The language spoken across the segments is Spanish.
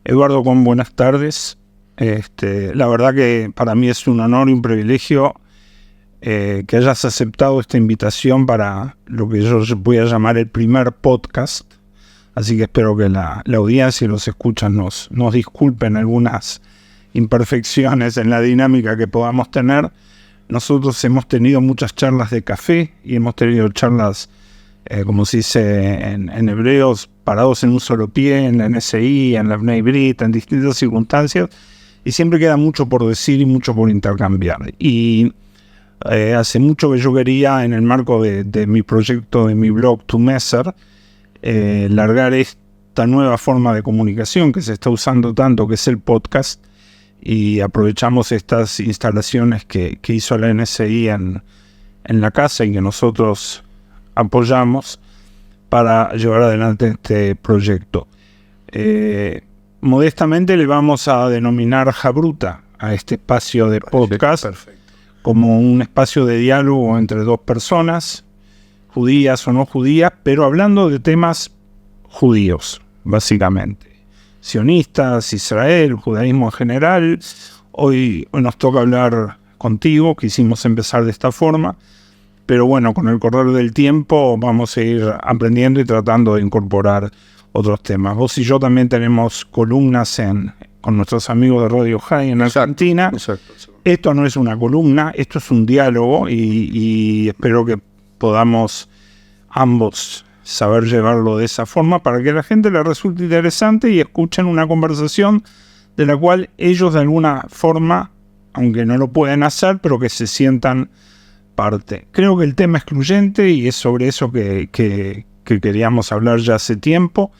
Eduardo, con buenas tardes. La verdad que para mí es un honor y un privilegio que hayas aceptado esta invitación para lo que yo voy a llamar el primer podcast. Así que espero que la audiencia y los escuchas nos disculpen algunas imperfecciones en la dinámica que podamos tener. Nosotros hemos tenido muchas charlas de café y hemos tenido charlas, como se dice en hebreos, parados en un solo pie, en la NSI, en la Bnei Brit, en distintas circunstancias, y siempre queda mucho por decir y mucho por intercambiar. Y hace mucho que yo quería, en el marco de mi proyecto, de mi blog To Messer, largar esta nueva forma de comunicación que se está usando tanto, que es el podcast, y aprovechamos estas instalaciones que hizo la NSI en la casa y que nosotros apoyamos para llevar adelante este proyecto. Modestamente le vamos a denominar Jabruta a este espacio de podcast. Perfecto. Como un espacio de diálogo entre dos personas, judías o no judías, pero hablando de temas judíos, básicamente. Sionistas, Israel, judaísmo en general. Hoy nos toca hablar contigo, quisimos empezar de esta forma, pero bueno, con el correr del tiempo vamos a ir aprendiendo y tratando de incorporar otros temas. Vos y yo también tenemos columnas con nuestros amigos de Radio High en Argentina. Exacto. Esto no es una columna, esto es un diálogo y espero que podamos ambos saber llevarlo de esa forma para que a la gente le resulte interesante y escuchen una conversación de la cual ellos de alguna forma, aunque no lo pueden hacer, pero que se sientan parte. Creo que el tema es excluyente y es sobre eso que queríamos hablar ya hace tiempo,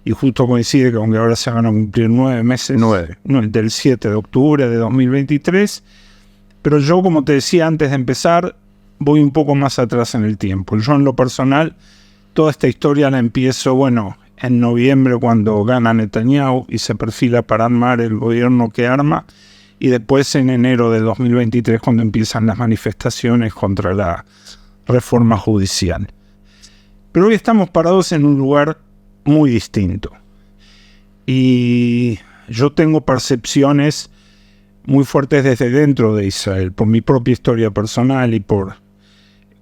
y justo coincide que aunque ahora se van a cumplir 9 meses del 7 de octubre de 2023, pero yo, como te decía antes de empezar, voy un poco más atrás en el tiempo. Yo, en lo personal, toda esta historia la empiezo, en noviembre, cuando gana Netanyahu y se perfila para armar el gobierno que arma, y después en enero de 2023, cuando empiezan las manifestaciones contra la reforma judicial. Pero hoy estamos parados en un lugar muy distinto. Y yo tengo percepciones muy fuertes desde dentro de Israel, por mi propia historia personal y por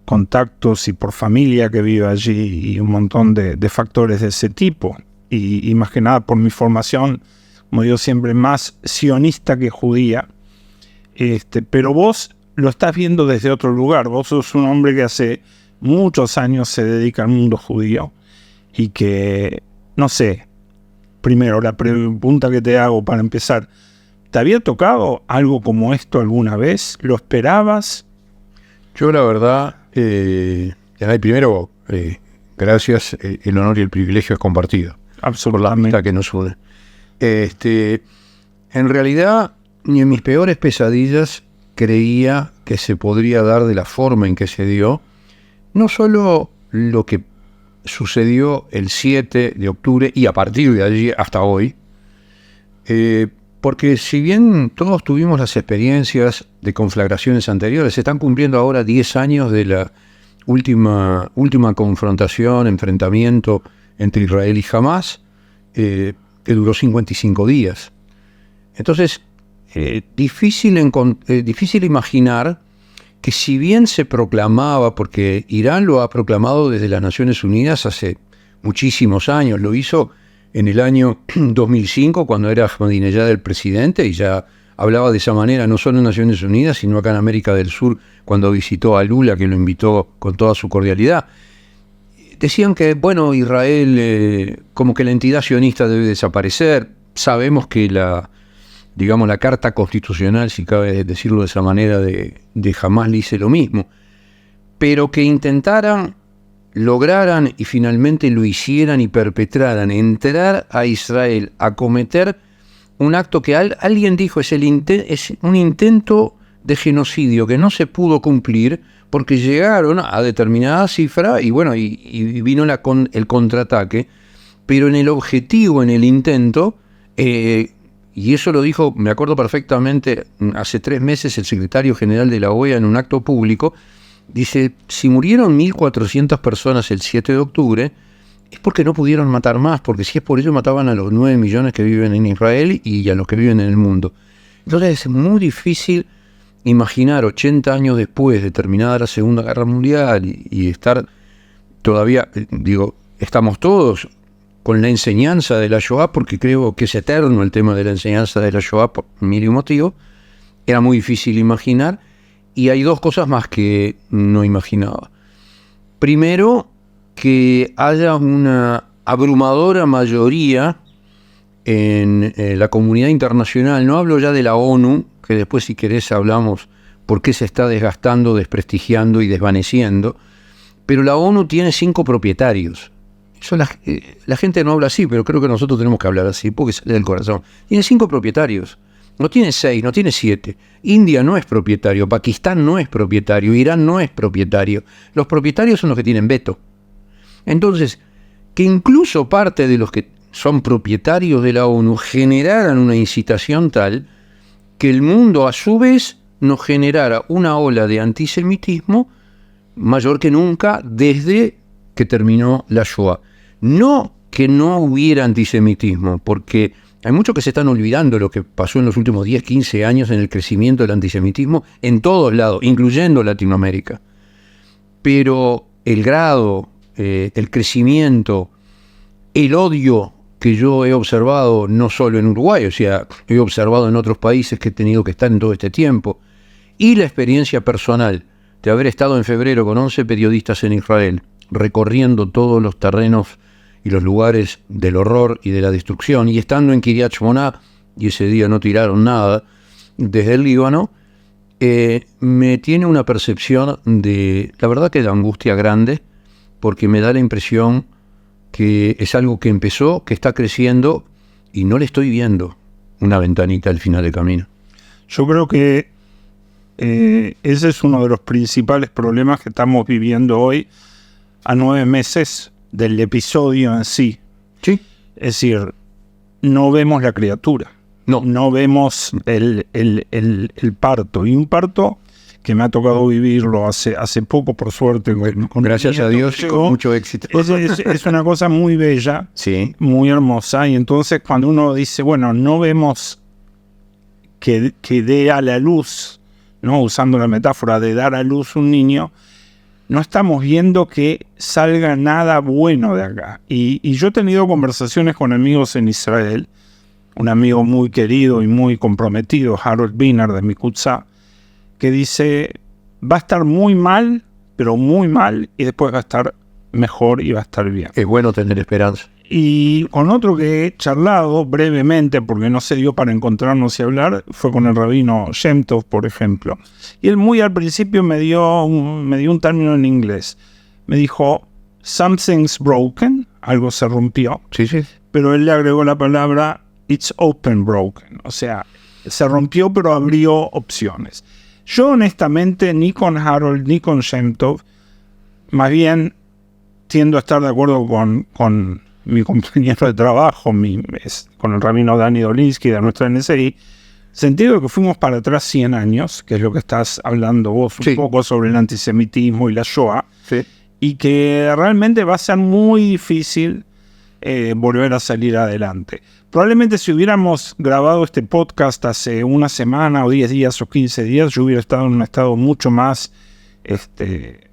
contactos y por familia que vive allí y un montón de factores de ese tipo. Y más que nada por mi formación, como digo siempre, más sionista que judía. Pero vos lo estás viendo desde otro lugar. Vos sos un hombre que hace muchos años se dedica al mundo judío y que, no sé, primero la pregunta que te hago para empezar, ¿te había tocado algo como esto alguna vez? ¿Lo esperabas? Yo la verdad, primero, gracias, el honor y el privilegio es compartido. Absolutamente. Por la amistad que nos une. En realidad, ni en mis peores pesadillas creía que se podría dar de la forma en que se dio, no solo lo que sucedió el 7 de octubre y a partir de allí hasta hoy, porque si bien todos tuvimos las experiencias de conflagraciones anteriores, se están cumpliendo ahora 10 años de la última confrontación, enfrentamiento entre Israel y Hamás, que duró 55 días. Entonces, difícil imaginar que, si bien se proclamaba, porque Irán lo ha proclamado desde las Naciones Unidas hace muchísimos años, lo hizo en el año 2005 cuando era Ahmadinejad el presidente y ya hablaba de esa manera no solo en Naciones Unidas, sino acá en América del Sur cuando visitó a Lula, que lo invitó con toda su cordialidad. Decían que, Israel, como que la entidad sionista debe desaparecer. Sabemos que la carta constitucional, si cabe decirlo de esa manera, de Hamás le dice lo mismo. Pero que lograran y finalmente lo hicieran y perpetraran, entrar a Israel a cometer un acto que alguien dijo es un intento de genocidio que no se pudo cumplir porque llegaron a determinada cifra y vino el contraataque, pero en el objetivo, en el intento, y eso lo dijo, me acuerdo perfectamente, hace 3 meses el secretario general de la OEA en un acto público, dice, si murieron 1.400 personas el 7 de octubre, es porque no pudieron matar más, porque si es por eso mataban a los 9 millones que viven en Israel y a los que viven en el mundo. Entonces es muy difícil imaginar 80 años después de terminada la Segunda Guerra Mundial y estar todavía, estamos todos con la enseñanza de la Shoah, porque creo que es eterno el tema de la enseñanza de la Shoah por mil motivo. Era muy difícil imaginar, y hay dos cosas más que no imaginaba. Primero, que haya una abrumadora mayoría en la comunidad internacional, no hablo ya de la ONU, que después si querés hablamos por qué se está desgastando, desprestigiando y desvaneciendo, pero la ONU tiene 5 propietarios. Eso la gente no habla así, pero creo que nosotros tenemos que hablar así, porque sale del corazón. Tiene 5 propietarios, no tiene 6, no tiene 7. India no es propietario, Pakistán no es propietario, Irán no es propietario. Los propietarios son los que tienen veto. Entonces, que incluso parte de los que son propietarios de la ONU generaran una incitación tal que el mundo a su vez nos generara una ola de antisemitismo mayor que nunca desde que terminó la Shoah. No que no hubiera antisemitismo, porque hay muchos que se están olvidando de lo que pasó en los últimos 10, 15 años en el crecimiento del antisemitismo en todos lados, incluyendo Latinoamérica. Pero el grado, el crecimiento, el odio que yo he observado no solo en Uruguay, o sea, he observado en otros países que he tenido que estar en todo este tiempo, y la experiencia personal de haber estado en febrero con 11 periodistas en Israel, recorriendo todos los terrenos y los lugares del horror y de la destrucción, y estando en Kiryat Shmona, y ese día no tiraron nada, desde el Líbano, me tiene una percepción de, la verdad que de angustia grande, porque me da la impresión que es algo que empezó, que está creciendo, y no le estoy viendo una ventanita al final del camino. Yo creo que ese es uno de los principales problemas que estamos viviendo hoy, a 9 meses del episodio en sí. Sí. Es decir, no vemos la criatura, no vemos el parto, y un parto que me ha tocado vivirlo hace poco, por suerte. Con gracias a Dios, con mucho éxito. Es una cosa muy bella, sí, muy hermosa, y entonces cuando uno dice, bueno, no vemos que dé a la luz, ¿no? Usando la metáfora de dar a luz un niño, no estamos viendo que salga nada bueno de acá. Y yo he tenido conversaciones con amigos en Israel, un amigo muy querido y muy comprometido, Harold Biner de Mikutza, que dice, va a estar muy mal, pero muy mal, y después va a estar mejor y va a estar bien. Es bueno tener esperanza. Y con otro que he charlado brevemente, porque no se dio para encontrarnos y hablar, fue con el rabino Shem Tov, por ejemplo. Y él muy al principio me dio un término en inglés. Me dijo, something's broken, algo se rompió. Sí, sí. Pero él le agregó la palabra, it's open broken. O sea, se rompió pero abrió opciones. Yo honestamente, ni con Harold ni con Shem Tov, más bien tiendo a estar de acuerdo con mi compañero de trabajo, con el rabino Dani Dolinsky de nuestra NSI, sentido de que fuimos para atrás 100 años, que es lo que estás hablando vos un poco sobre el antisemitismo y la Shoah, y que realmente va a ser muy difícil volver a salir adelante. Probablemente si hubiéramos grabado este podcast hace una semana o 10 días o 15 días, yo hubiera estado en un estado mucho más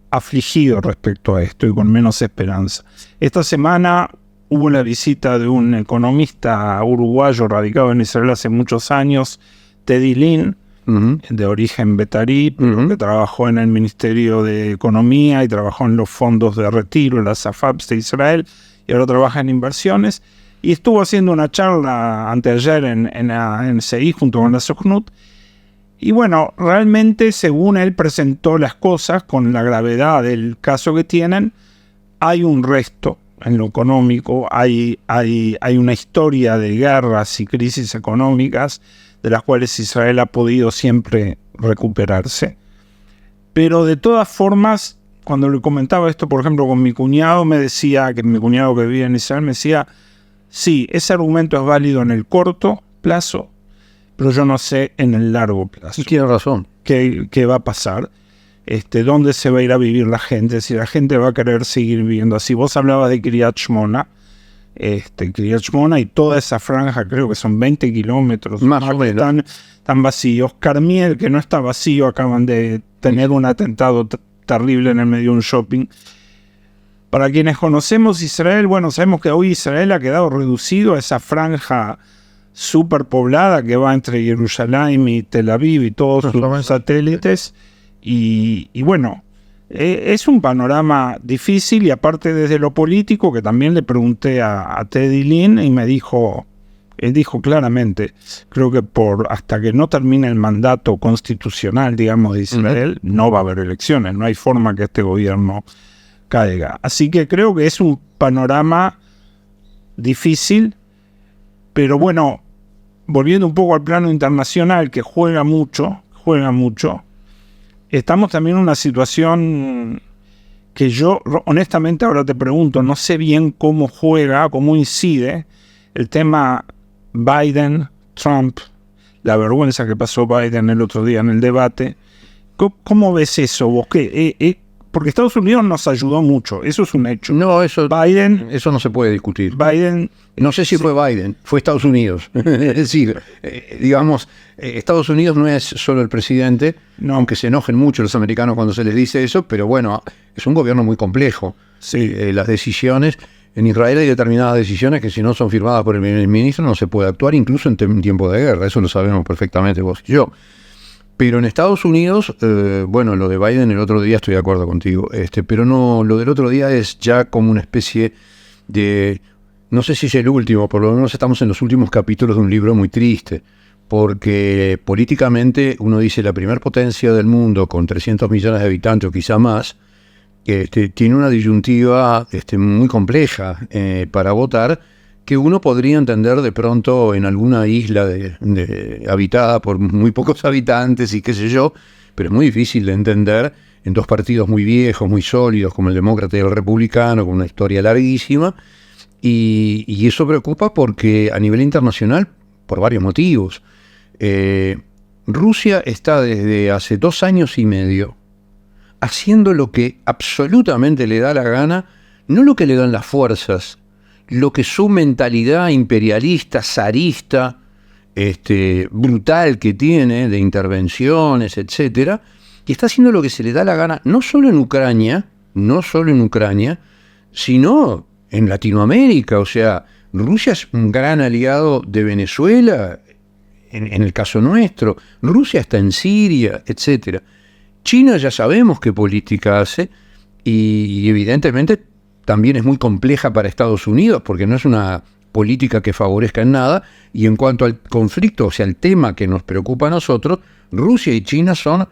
afligido respecto a esto y con menos esperanza. Esta semana hubo la visita de un economista uruguayo radicado en Israel hace muchos años, Teddy Lin, de origen betarí, que trabajó en el Ministerio de Economía y trabajó en los fondos de retiro, las AFAPs de Israel, y ahora trabaja en inversiones, y estuvo haciendo una charla anteayer en CI junto con la Sochnut. Y bueno, realmente según él presentó las cosas con la gravedad del caso que tienen, hay un resto en lo económico, hay una historia de guerras y crisis económicas de las cuales Israel ha podido siempre recuperarse. Pero de todas formas, cuando le comentaba esto, por ejemplo, con mi cuñado, me decía, que mi cuñado que vive en Israel, me decía, sí, ese argumento es válido en el corto plazo, pero yo no sé en el largo plazo. Y tiene razón. ¿Qué va a pasar? dónde se va a ir a vivir la gente, si la gente va a querer seguir viviendo así. Vos hablabas de Kiryat Shmona, y toda esa franja, creo que son 20 kilómetros más o menos, están vacíos. Carmiel, que no está vacío, acaban de tener un atentado terrible en el medio de un shopping. Para quienes conocemos Israel, bueno, sabemos que hoy Israel ha quedado reducido a esa franja superpoblada que va entre Jerusalén y Tel Aviv y todos sus satélites. Y bueno, es un panorama difícil, y aparte desde lo político, que también le pregunté a Teddy Lin, y él dijo claramente, creo que hasta que no termine el mandato constitucional, digamos, de Israel, no va a haber elecciones, no hay forma que este gobierno caiga. Así que creo que es un panorama difícil, pero bueno, volviendo un poco al plano internacional, que juega mucho, estamos también en una situación que yo, honestamente, ahora te pregunto, no sé bien cómo juega, cómo incide el tema Biden-Trump, la vergüenza que pasó Biden el otro día en el debate. ¿Cómo ves eso vos? Porque Estados Unidos nos ayudó mucho, eso es un hecho. No, eso no se puede discutir. No sé si fue Biden, fue Estados Unidos. Es decir, digamos, Estados Unidos no es solo el presidente, aunque se enojen mucho los americanos cuando se les dice eso, pero bueno, es un gobierno muy complejo. Sí. Las decisiones, en Israel hay determinadas decisiones que si no son firmadas por el primer ministro no se puede actuar, incluso en tiempo de guerra, eso lo sabemos perfectamente vos y yo. Pero en Estados Unidos, bueno, lo de Biden el otro día estoy de acuerdo contigo, pero no, lo del otro día es ya como una especie de, no sé si es el último, por lo menos estamos en los últimos capítulos de un libro muy triste, porque políticamente uno dice la primer potencia del mundo con 300 millones de habitantes o quizá más, tiene una disyuntiva muy compleja para votar, que uno podría entender de pronto en alguna isla habitada por muy pocos habitantes y qué sé yo, pero es muy difícil de entender en dos partidos muy viejos, muy sólidos, como el demócrata y el republicano, con una historia larguísima, y eso preocupa porque a nivel internacional, por varios motivos. Rusia está desde hace 2 años y medio haciendo lo que absolutamente le da la gana, no lo que le dan las fuerzas, lo que su mentalidad imperialista, zarista, brutal que tiene, de intervenciones, etcétera, y está haciendo lo que se le da la gana, no solo en Ucrania, sino en Latinoamérica. O sea, Rusia es un gran aliado de Venezuela, en el caso nuestro, Rusia está en Siria, etcétera. China ya sabemos qué política hace, y evidentemente también es muy compleja para Estados Unidos, porque no es una política que favorezca en nada, y en cuanto al conflicto, o sea, el tema que nos preocupa a nosotros, Rusia y China son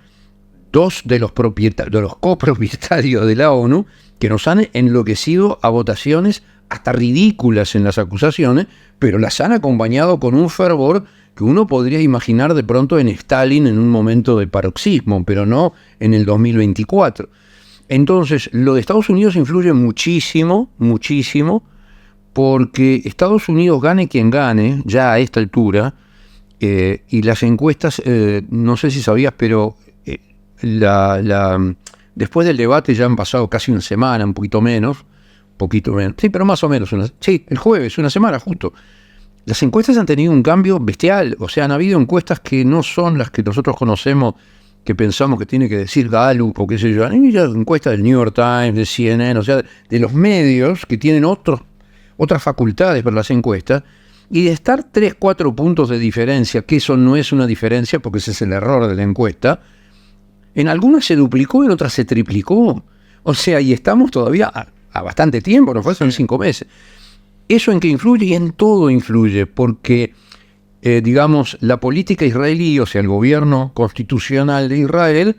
2 de los copropietarios de la ONU que nos han enloquecido a votaciones hasta ridículas en las acusaciones, pero las han acompañado con un fervor que uno podría imaginar de pronto en Stalin en un momento de paroxismo, pero no en el 2024. Entonces, lo de Estados Unidos influye muchísimo, porque Estados Unidos, gane quien gane, ya a esta altura, y las encuestas, no sé si sabías, pero después del debate ya han pasado casi una semana, un poquito menos, sí, pero más o menos, el jueves, una semana justo. Las encuestas han tenido un cambio bestial, o sea, han habido encuestas que no son las que nosotros conocemos, que pensamos que tiene que decir Gallup o qué sé yo, hay encuestas del New York Times, de CNN, o sea, de los medios que tienen otras facultades para las encuestas, y de estar 3-4 puntos de diferencia, que eso no es una diferencia porque ese es el error de la encuesta, en algunas se duplicó, en otras se triplicó, o sea, y estamos todavía a bastante tiempo, no fue, son 5 meses. ¿Eso en qué influye? Y en todo influye, porque digamos, la política israelí, o sea, el gobierno constitucional de Israel,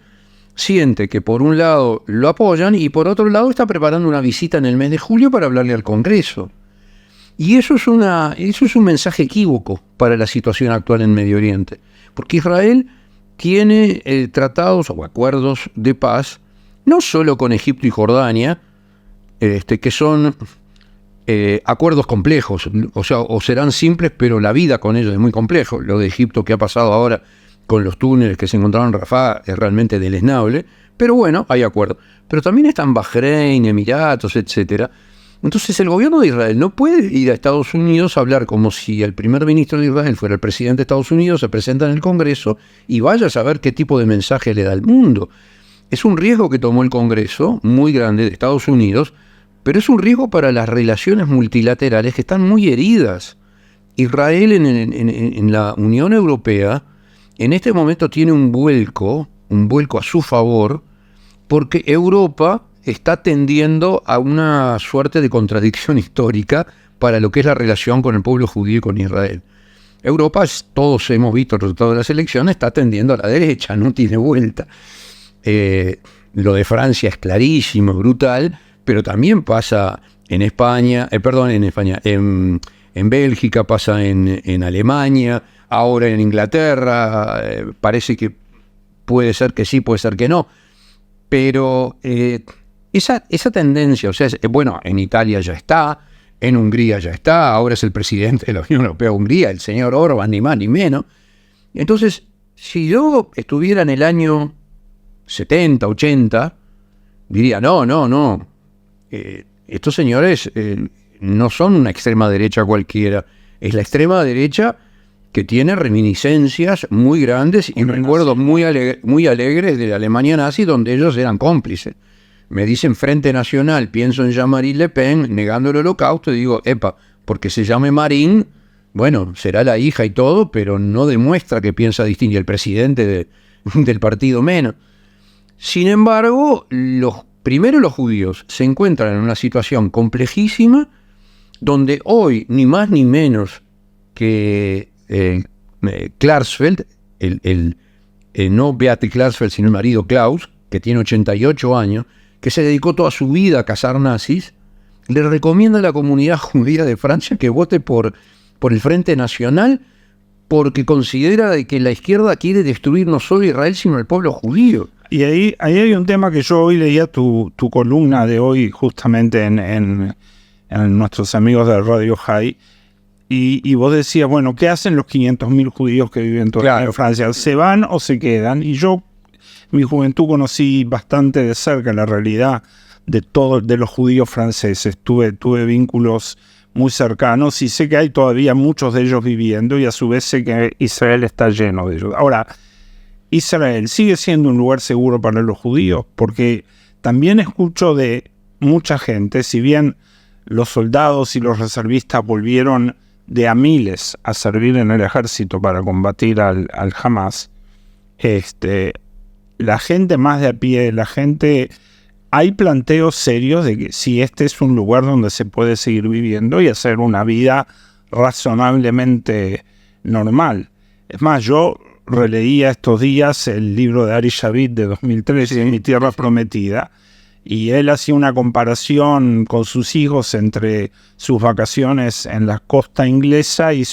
siente que por un lado lo apoyan y por otro lado está preparando una visita en el mes de julio para hablarle al Congreso. Y eso es un mensaje equívoco para la situación actual en Medio Oriente, porque Israel tiene tratados o acuerdos de paz, no solo con Egipto y Jordania, que son acuerdos complejos, o sea, o serán simples, pero la vida con ellos es muy complejo. Lo de Egipto que ha pasado ahora con los túneles que se encontraron en Rafah es realmente deleznable, Pero bueno, hay acuerdo. Pero también están Bahrein, Emiratos, etcétera. Entonces el gobierno de Israel no puede ir a Estados Unidos a hablar como si el primer ministro de Israel fuera el presidente de Estados Unidos, se presenta en el Congreso y vaya a saber qué tipo de mensaje le da al mundo. Es un riesgo que tomó el Congreso, muy grande, de Estados Unidos, pero es un riesgo para las relaciones multilaterales que están muy heridas. Israel en la Unión Europea en este momento tiene un vuelco a su favor, porque Europa está tendiendo a una suerte de contradicción histórica para lo que es la relación con el pueblo judío y con Israel. Europa, todos hemos visto el resultado de las elecciones, está tendiendo a la derecha, no tiene vuelta. Lo de Francia es clarísimo, brutal, pero también pasa en España, en Bélgica, pasa en Alemania, ahora en Inglaterra, parece que puede ser que sí, puede ser que no, pero esa tendencia, o sea, bueno, en Italia ya está, en Hungría ya está, ahora es el presidente de la Unión Europea de Hungría, el señor Orbán, ni más ni menos. Entonces, si yo estuviera en el año 70, 80, diría, no, estos señores no son una extrema derecha cualquiera, es la extrema derecha que tiene reminiscencias muy grandes y recuerdos muy alegres de la Alemania nazi, donde ellos eran cómplices. Me dicen Frente Nacional, pienso en Jean-Marie Le Pen, negando el holocausto, y digo, porque se llame Marine, bueno, será la hija y todo, pero no demuestra que piensa distinto, y el presidente del partido menos. Sin embargo, primero los judíos se encuentran en una situación complejísima, donde hoy, ni más ni menos que Klarsfeld, no Beate Klarsfeld, sino el marido Klaus, que tiene 88 años, que se dedicó toda su vida a cazar nazis, le recomienda a la comunidad judía de Francia que vote por el Frente Nacional, porque considera de que la izquierda quiere destruir no solo Israel, sino el pueblo judío. Y ahí hay un tema que yo hoy leía tu columna de hoy justamente en nuestros amigos de Radio High, y vos decías, bueno, ¿qué hacen los 500.000 judíos que viven todavía en Francia? ¿Se van o se quedan? Y yo, en mi juventud, conocí bastante de cerca la realidad de los judíos franceses. Tuve vínculos muy cercanos y sé que hay todavía muchos de ellos viviendo, y a su vez sé que Israel está lleno de ellos. Ahora, Israel sigue siendo un lugar seguro para los judíos, porque también escucho de mucha gente, si bien los soldados y los reservistas volvieron de a miles a servir en el ejército para combatir al Hamas, la gente más de a pie, hay planteos serios de que si este es un lugar donde se puede seguir viviendo y hacer una vida razonablemente normal. Es más, yo releía estos días el libro de Ari Shavit de 2013, Mi Tierra Prometida, y él hacía una comparación con sus hijos entre sus vacaciones en la costa inglesa y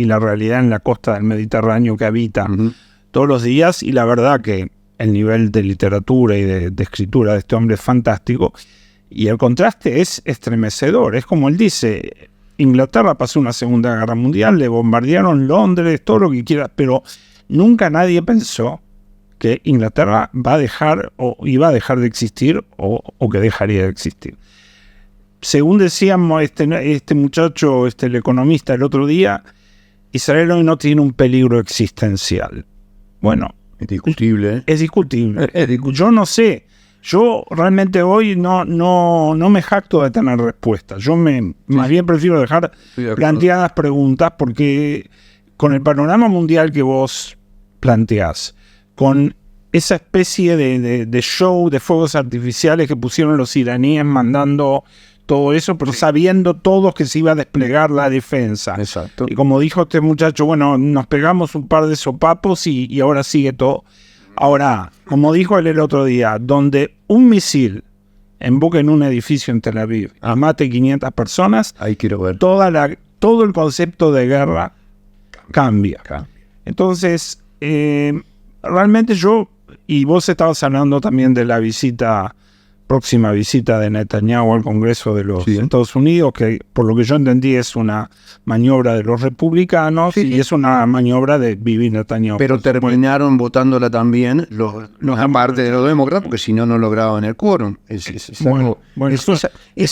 la realidad en la costa del Mediterráneo que habita todos los días, y la verdad que el nivel de literatura y de escritura de este hombre es fantástico, y el contraste es estremecedor. Es como él dice, Inglaterra pasó una Segunda Guerra Mundial, le bombardearon Londres, todo lo que quieras, pero nunca nadie pensó que Inglaterra va a dejar o iba a dejar de existir o que dejaría de existir. Según decíamos este muchacho, el economista, el otro día, Israel hoy no tiene un peligro existencial. Bueno, es discutible, ¿eh? Es discutible. Yo no sé. Yo realmente hoy no me jacto de tener respuestas. Yo más bien prefiero dejar planteadas preguntas, porque con el panorama mundial que vos planteás, con esa especie de show de fuegos artificiales que pusieron los iraníes mandando todo eso, pero sabiendo todos que se iba a desplegar la defensa. Exacto. Y como dijo este muchacho, bueno, nos pegamos un par de sopapos y ahora sigue todo. Ahora, como dijo él el otro día, donde un misil emboque en un edificio en Tel Aviv y mate 500 personas, ahí quiero ver. Todo el concepto de guerra cambia. Entonces, realmente y vos estabas hablando también de la visita próxima visita de Netanyahu al Congreso de los Estados Unidos, que por lo que yo entendí es una maniobra de los republicanos y es una maniobra de Bibi Netanyahu. Pero terminaron votándola también aparte de los demócratas, porque si no, no lograban el quórum. Es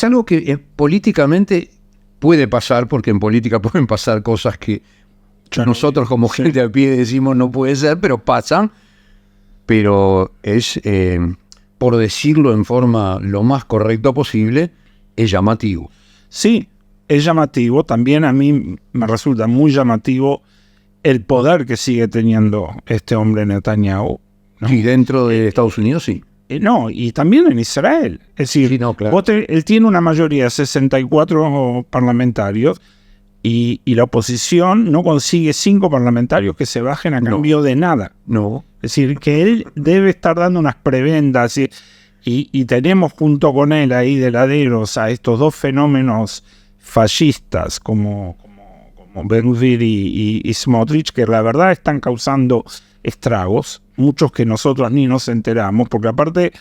algo que políticamente puede pasar, porque en política pueden pasar cosas que nosotros como gente a pie decimos no puede ser, pero pasan. Pero es, por decirlo en forma lo más correcta posible, es llamativo. Sí, es llamativo. También a mí me resulta muy llamativo el poder que sigue teniendo este hombre Netanyahu, ¿no? Y dentro de Estados Unidos, sí. No, y también en Israel. Es decir, sí, no, claro. Él tiene una mayoría de 64 parlamentarios y la oposición no consigue 5 parlamentarios que se bajen a cambio de nada. No. Es decir, que él debe estar dando unas prebendas y tenemos junto con él ahí de laderos a estos dos fenómenos fascistas como Ben-Gvir y Smotrich, que la verdad están causando estragos, muchos que nosotros ni nos enteramos, porque aparte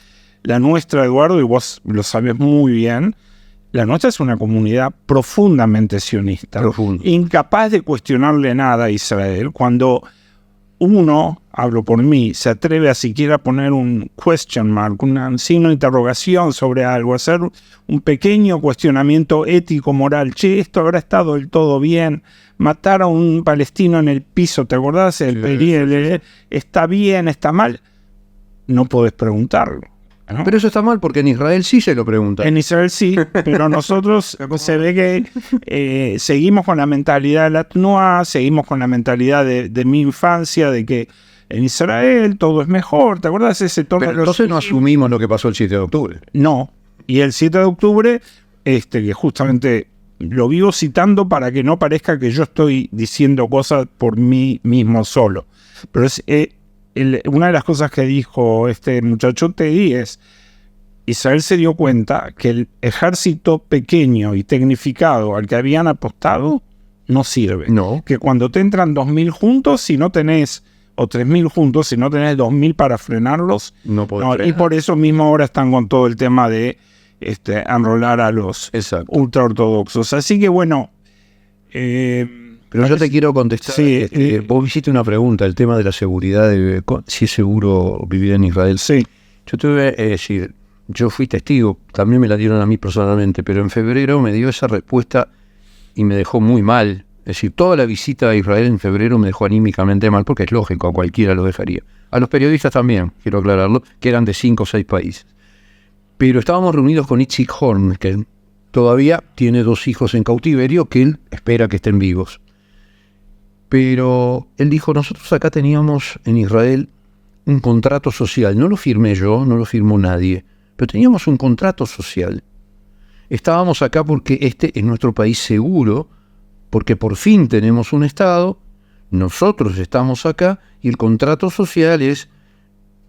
la nuestra, Eduardo, y vos lo sabes muy bien, la nuestra es una comunidad profundamente sionista, incapaz de cuestionarle nada a Israel. Cuando uno, hablo por mí, se atreve a siquiera poner un question mark, un signo de interrogación sobre algo, hacer un pequeño cuestionamiento ético, moral, che, esto habrá estado del todo bien, matar a un palestino en el piso, ¿te acordás? ¿Está bien, está mal? No podés preguntarlo, ¿no? Pero eso está mal porque en Israel sí se lo preguntan. En Israel sí, pero nosotros se ve que seguimos con la mentalidad de la TNUA, seguimos con la mentalidad de mi infancia, de que en Israel todo es mejor. ¿Te acuerdas ese tono? Pero entonces no asumimos lo que pasó el 7 de octubre. No, y el 7 de octubre, que justamente lo vivo citando para que no parezca que yo estoy diciendo cosas por mí mismo solo. Pero es... una de las cosas que dijo este muchacho Teddy es: Israel se dio cuenta que el ejército pequeño y tecnificado al que habían apostado no sirve. No. Que cuando te entran 2.000 juntos, si no tenés, o 3.000 juntos, si no tenés 2.000 para frenarlos, no podés frenar. Y por eso mismo ahora están con todo el tema de enrolar a los ultraortodoxos. Así que bueno... Pero yo te quiero contestar. Sí, vos hiciste una pregunta, el tema de la seguridad, si es seguro vivir en Israel. Sí. Yo te voy a decir, yo fui testigo, también me la dieron a mí personalmente, pero en febrero me dio esa respuesta y me dejó muy mal. Es decir, toda la visita a Israel en febrero me dejó anímicamente mal, porque es lógico, a cualquiera lo dejaría. A los periodistas también, quiero aclararlo, que eran de 5 o 6 países. Pero estábamos reunidos con Itzik Horn, que todavía tiene 2 hijos en cautiverio, que él espera que estén vivos. Pero él dijo, nosotros acá teníamos en Israel un contrato social. No lo firmé yo, no lo firmó nadie, pero teníamos un contrato social. Estábamos acá porque este es nuestro país seguro, porque por fin tenemos un Estado, nosotros estamos acá y el contrato social es,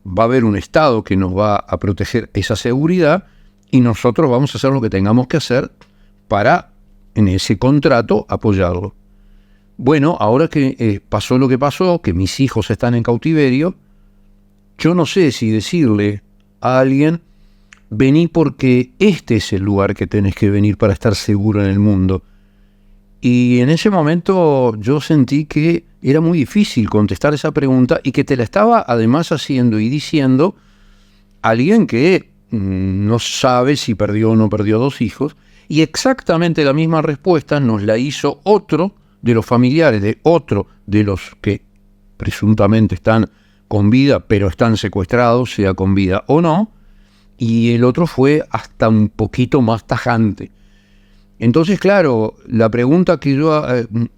va a haber un Estado que nos va a proteger esa seguridad y nosotros vamos a hacer lo que tengamos que hacer para, en ese contrato, apoyarlo. Bueno, ahora que pasó lo que pasó, que mis hijos están en cautiverio, yo no sé si decirle a alguien, vení porque este es el lugar que tenés que venir para estar seguro en el mundo. Y en ese momento yo sentí que era muy difícil contestar esa pregunta y que te la estaba además haciendo y diciendo alguien que no sabe si perdió o no perdió 2 hijos, y exactamente la misma respuesta nos la hizo otro de los familiares de otro de los que presuntamente están con vida, pero están secuestrados, sea con vida o no, y el otro fue hasta un poquito más tajante. Entonces, claro, la pregunta que yo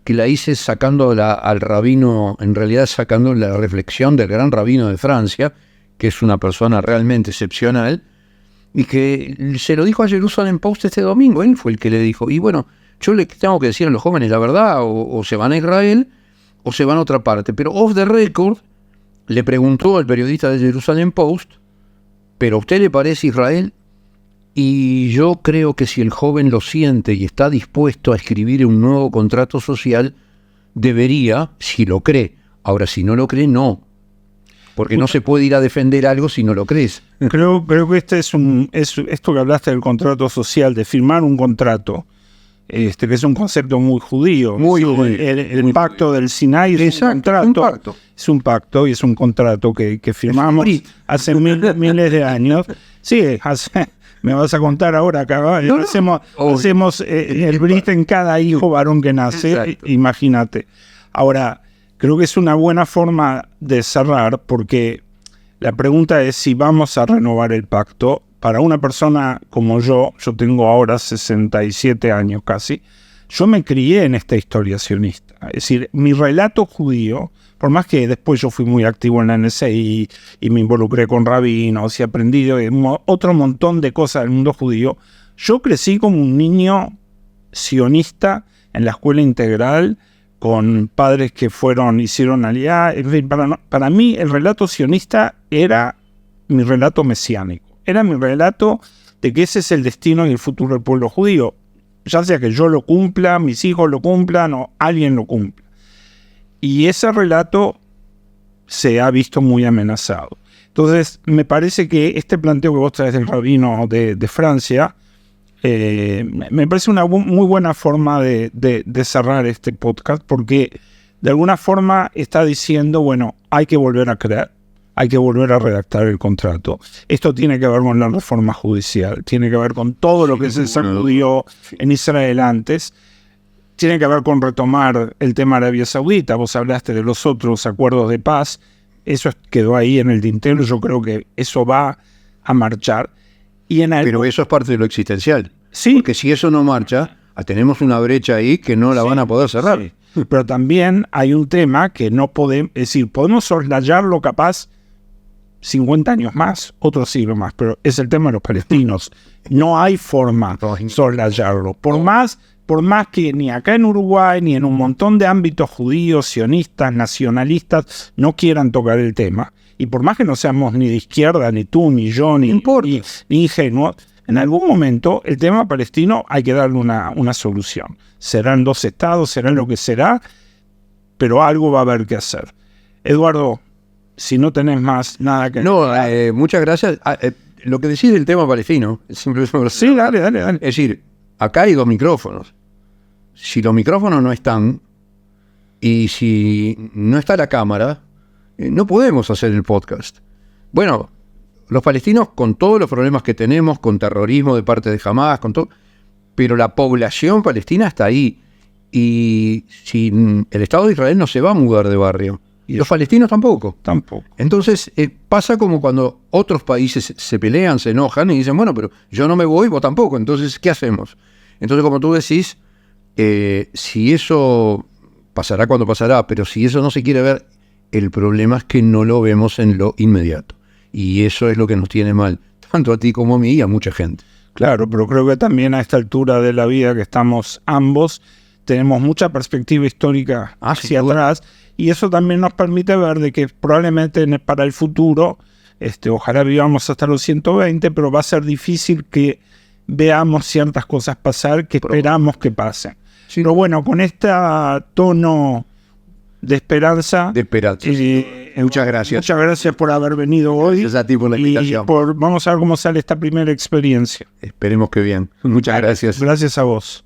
que la hice sacando al rabino, en realidad sacando la reflexión del gran rabino de Francia, que es una persona realmente excepcional, y que se lo dijo a Jerusalem Post este domingo, él fue el que le dijo, y bueno, yo le tengo que decir a los jóvenes la verdad, o se van a Israel o se van a otra parte. Pero off the record le preguntó al periodista de Jerusalem Post, ¿pero a usted le parece Israel? Y yo creo que si el joven lo siente y está dispuesto a escribir un nuevo contrato social, debería, si lo cree. Ahora, si no lo cree, no. porque no se puede ir a defender algo si no lo crees. Creo que esto que hablaste del contrato social, de firmar un contrato, que es un concepto muy judío. Muy sí, judío. El pacto del Sinai es un contrato. Es un pacto y es un contrato que firmamos hace miles de años. Sí, me vas a contar ahora, caballo. Hacemos el brit en cada hijo varón que nace, imagínate. Ahora, creo que es una buena forma de cerrar, porque la pregunta es si vamos a renovar el pacto. Para una persona como yo tengo ahora 67 años casi, yo me crié en esta historia sionista. Es decir, mi relato judío, por más que después yo fui muy activo en la NSI y me involucré con rabinos y aprendí otro montón de cosas del mundo judío, yo crecí como un niño sionista en la escuela integral, con padres que hicieron aliyá. En fin, para mí el relato sionista era mi relato mesiánico. Era mi relato de que ese es el destino y el futuro del pueblo judío. Ya sea que yo lo cumpla, mis hijos lo cumplan o alguien lo cumpla. Y ese relato se ha visto muy amenazado. Entonces, me parece que este planteo que vos traes del rabino de Francia, me parece una muy buena forma de cerrar este podcast, porque de alguna forma está diciendo, bueno, hay que volver a creer, hay que volver a redactar el contrato. Esto tiene que ver con la reforma judicial, tiene que ver con todo lo que se sacudió en Israel antes, tiene que ver con retomar el tema de Arabia Saudita. Vos hablaste de los otros acuerdos de paz, eso quedó ahí en el tintero, yo creo que eso va a marchar. Pero eso es parte de lo existencial. Sí. Porque si eso no marcha, tenemos una brecha ahí que no la van a poder cerrar. Sí. Pero también hay un tema que no podemos, es decir, podemos soslayarlo capaz 50 años más, otro siglo más, pero es el tema de los palestinos. No hay forma de soslayarlo. Por más que ni acá en Uruguay, ni en un montón de ámbitos judíos, sionistas, nacionalistas, no quieran tocar el tema, y por más que no seamos ni de izquierda, ni tú, ni yo, ni ingenuos, en algún momento el tema palestino hay que darle una solución. Serán 2 estados, será lo que será, pero algo va a haber que hacer. Eduardo, si no tenés más nada que... No, muchas gracias. Lo que decís del tema palestino... Sí, dale. Es decir, acá hay 2 micrófonos. Si los micrófonos no están, y si no está la cámara, no podemos hacer el podcast. Bueno, los palestinos, con todos los problemas que tenemos, con terrorismo de parte de Hamás, con todo, pero la población palestina está ahí. Y si el Estado de Israel no se va a mudar de barrio, y los palestinos tampoco. Entonces pasa como cuando otros países se pelean, se enojan y dicen, bueno, pero yo no me voy, vos tampoco, entonces, ¿qué hacemos? Entonces, como tú decís, si eso pasará cuando pasará, pero si eso no se quiere ver, el problema es que no lo vemos en lo inmediato. Y eso es lo que nos tiene mal, tanto a ti como a mí y a mucha gente. Claro, pero creo que también a esta altura de la vida que estamos ambos, tenemos mucha perspectiva histórica hacia atrás, y eso también nos permite ver de que probablemente para el futuro, ojalá vivamos hasta los 120, pero va a ser difícil que veamos ciertas cosas pasar que esperamos que pasen. Sí. Pero bueno, con este tono de esperanza. Muchas gracias. Muchas gracias por haber venido hoy. Gracias a ti por la invitación. Vamos a ver cómo sale esta primera experiencia. Esperemos que bien. Muchas gracias. Gracias a vos.